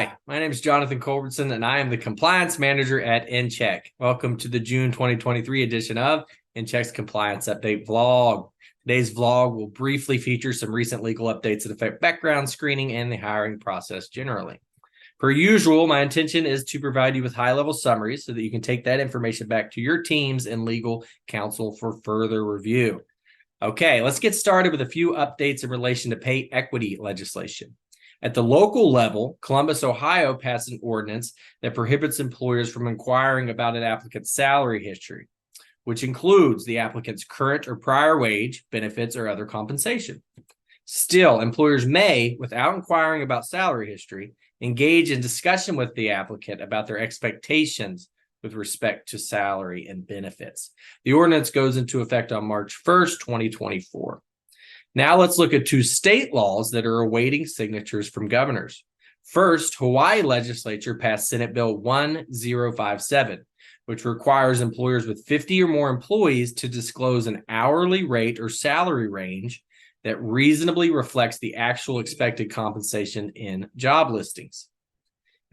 Hi, my name is Jonathan Culbertson, and I am the Compliance Manager at InCheck. Welcome to the June 2023 edition of InCheck's Compliance Update Vlog. Today's vlog will briefly feature some recent legal updates that affect background screening and the hiring process generally. Per usual, my intention is to provide you with high-level summaries so that you can take that information back to your teams and legal counsel for further review. Okay, let's get started with a few updates in relation to pay equity legislation. At the local level, Columbus, Ohio passed an ordinance that prohibits employers from inquiring about an applicant's salary history, which includes the applicant's current or prior wage, benefits, or other compensation. Still, employers may, without inquiring about salary history, engage in discussion with the applicant about their expectations with respect to salary and benefits. The ordinance goes into effect on March 1st, 2024. Now let's look at two state laws that are awaiting signatures from governors. First, Hawaii legislature passed Senate Bill 1057, which requires employers with 50 or more employees to disclose an hourly rate or salary range that reasonably reflects the actual expected compensation in job listings.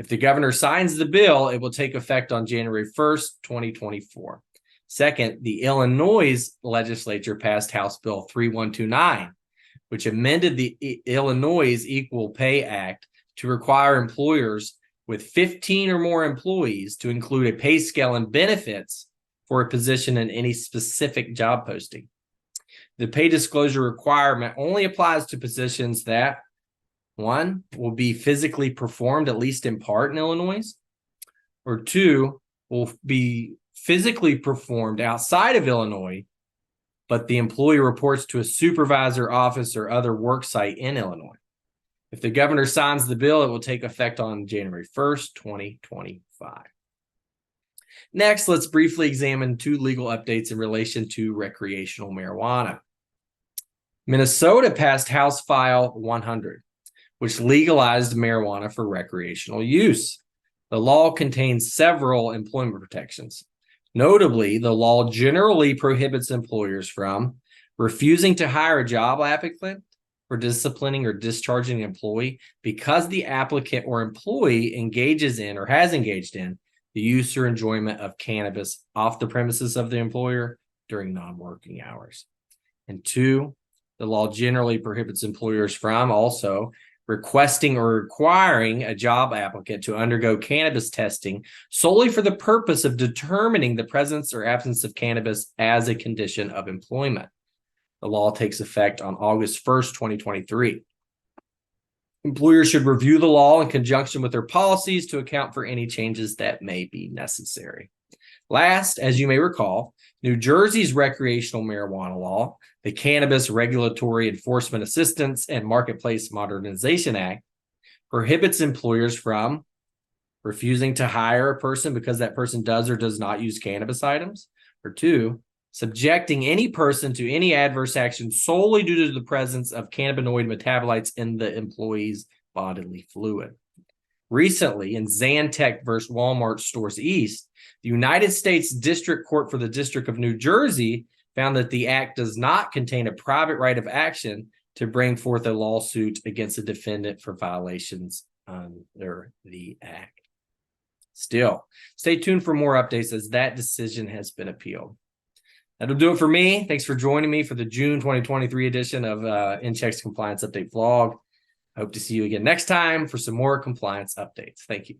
If the governor signs the bill, it will take effect on January 1st, 2024. Second, the Illinois legislature passed House Bill 3129, which amended the Illinois Equal Pay Act to require employers with 15 or more employees to include a pay scale and benefits for a position in any specific job posting. The pay disclosure requirement only applies to positions that, one, will be physically performed at least in part in Illinois, or two, will be physically performed outside of Illinois, but the employee reports to a supervisor, office, or other work site in Illinois. If the governor signs the bill, it will take effect on January 1st, 2025. Next, let's briefly examine two legal updates in relation to recreational marijuana. Minnesota passed House File 100, which legalized marijuana for recreational use. The law contains several employment protections. Notably, the law generally prohibits employers from refusing to hire a job applicant for disciplining or discharging an employee because the applicant or employee engages in or has engaged in the use or enjoyment of cannabis off the premises of the employer during non-working hours. And two, the law generally prohibits employers from also requesting or requiring a job applicant to undergo cannabis testing solely for the purpose of determining the presence or absence of cannabis as a condition of employment. The law takes effect on August 1st, 2023. Employers should review the law in conjunction with their policies to account for any changes that may be necessary. Last, as you may recall, New Jersey's recreational marijuana law, the Cannabis Regulatory Enforcement Assistance and Marketplace Modernization Act, prohibits employers from refusing to hire a person because that person does or does not use cannabis items, or two, subjecting any person to any adverse action solely due to the presence of cannabinoid metabolites in the employee's bodily fluid. Recently, in Zantech versus Walmart Stores East, the United States District Court for the District of New Jersey found that the act does not contain a private right of action to bring forth a lawsuit against a defendant for violations under the act. Still, stay tuned for more updates as that decision has been appealed. That'll do it for me. Thanks for joining me for the June 2023 edition of InCheck's Compliance Update Vlog. I hope to see you again next time for some more compliance updates. Thank you.